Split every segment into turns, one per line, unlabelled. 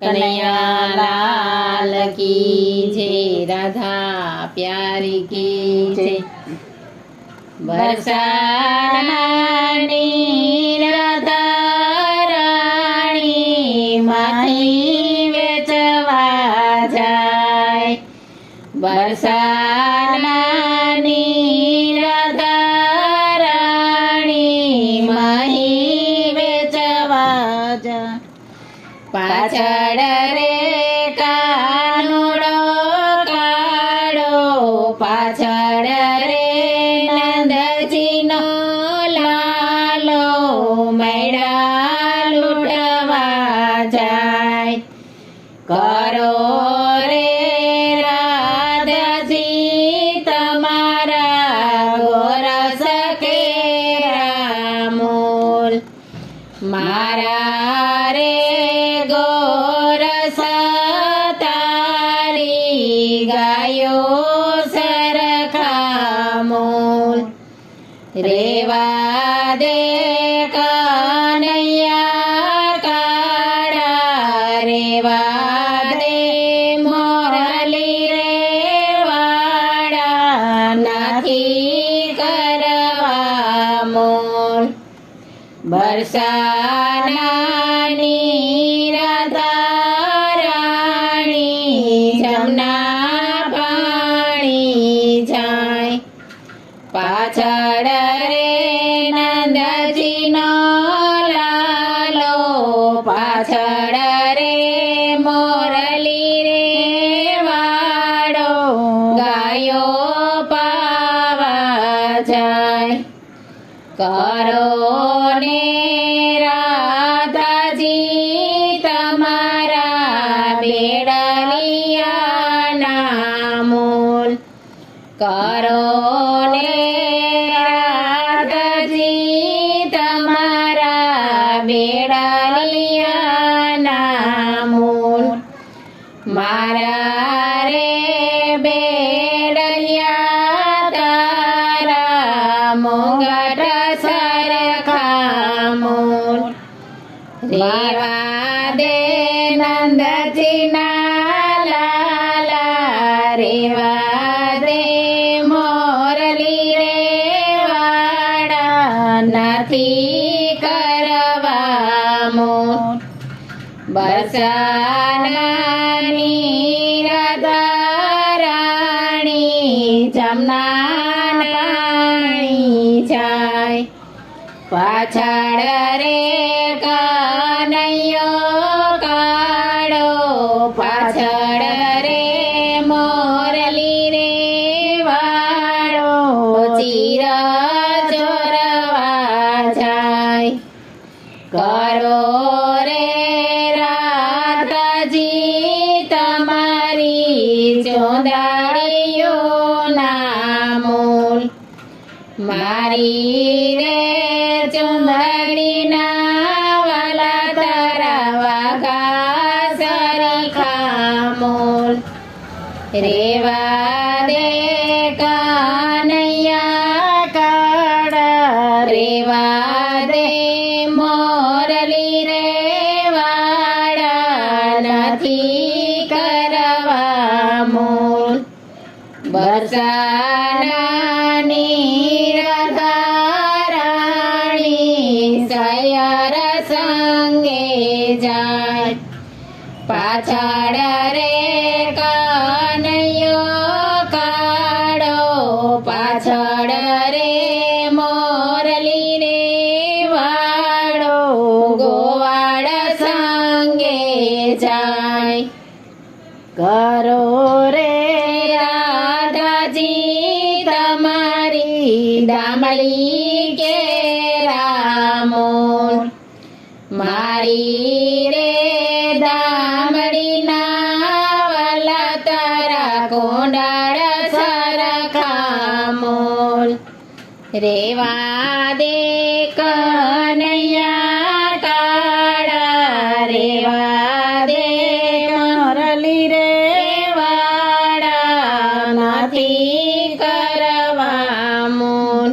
कन्हैया लाल की जय, राधा प्यारी की जय। बरसानानी राधा राणी माही वेचवा जाय। बरसानानी राधा राणी माही वेचवा जाय। पाछळ रे कानुडो काढो, पाछळ रे नंदजीनो लालो मैडा लूटवा जाय। करो रे राधाजी तमारा गोरस केरा मोल। मारा रे गोरस तारी गायो सरखा मोल। रेवा दे कन्हैया काळा, रेवा दे मोरली रे वाड़ा, नाथी करवा मोल। बरसानानी राधा राणी जमना पाणी जाय। पाछळ रे नंदजीनो लालो, पाछळ रे मोरली रे वाड़ो, गायो पावा जाय। करो ने राधाजी तमारा बेड़लिया ना मोल। करो ने राधाजी तमारा बेड़लिया ना मोल। मारा रे बेड़लिया तारा मोंगट सरखा मोल। रेवा दे नंदजीना लाला, रेवा दे मोरली रे वाड़ा, नाथी करवा मोल। बरसानानी राधा राणी जमना पाणी जाय। पाछळ रे कन्हैयो काळो, पाछळ रे मोरली रे वाड़ो, चीर चोरवा जाय। करो रे राधाजी तमारी चोंदाड़ियो ना मोल। मारी रे चोंदाड़ी ना वाला तारा वागा सरखा मोल। रेवा दे कन्हैया काळा, रेवा दे मोरली रे वाड़ा, नाथी करवा मोल। बरसानानी राधा राणी सयर संगे जाय। पाछळ रे कन्हैयो काळो, पाछळ रे मोरली रे वाड़ो, गोवाड़ संगे जाय। करो रे राधाजी तमारी दामली केरा मोल। मारी रे दामड़ी ना वाला तारा कोंडाळ सरखा मोल। रेवा दे कन्हैया काळा, रेवा दे मोरली रे वाड़ा, नाथी करवा मोल।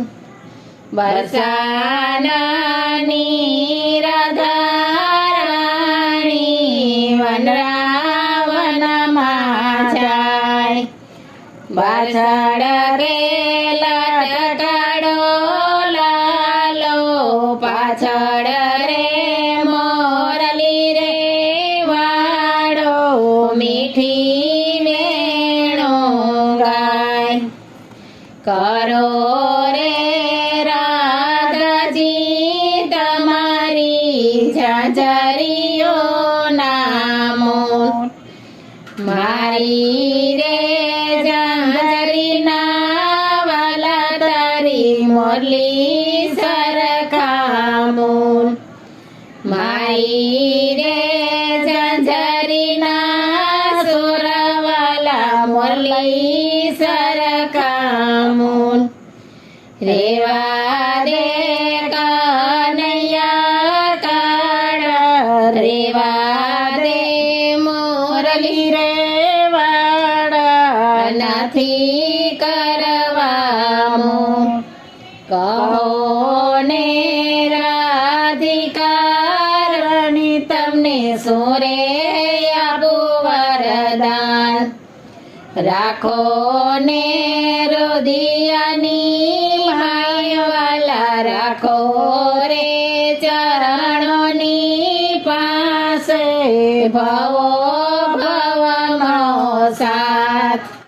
बरसानानी राधा राणी वन રાવણમાં જાય પાછળ કે લટકડો લાલો પાછળ રે મોરલી રે વાળો મીઠી વેણો ગાય કરો રે રાધાજી તમારી ઝાંઝરીઓ નામો મારી રે ઝાંઝરીના વાલા તારી મોરલી સરખામો મારી રે ઝાંઝરીના સુરવાલા મોરલી સરખામો રેવા દે કનૈયા કાળા રેવા દે મોરલી રે વાળા નથી કરવામો કહો ને રાધિકારણી તમને સોરે આપું વરદાન રાખો ને રુધિયાની માયવાલા રાખો રે ચરણોની પાસે ભવો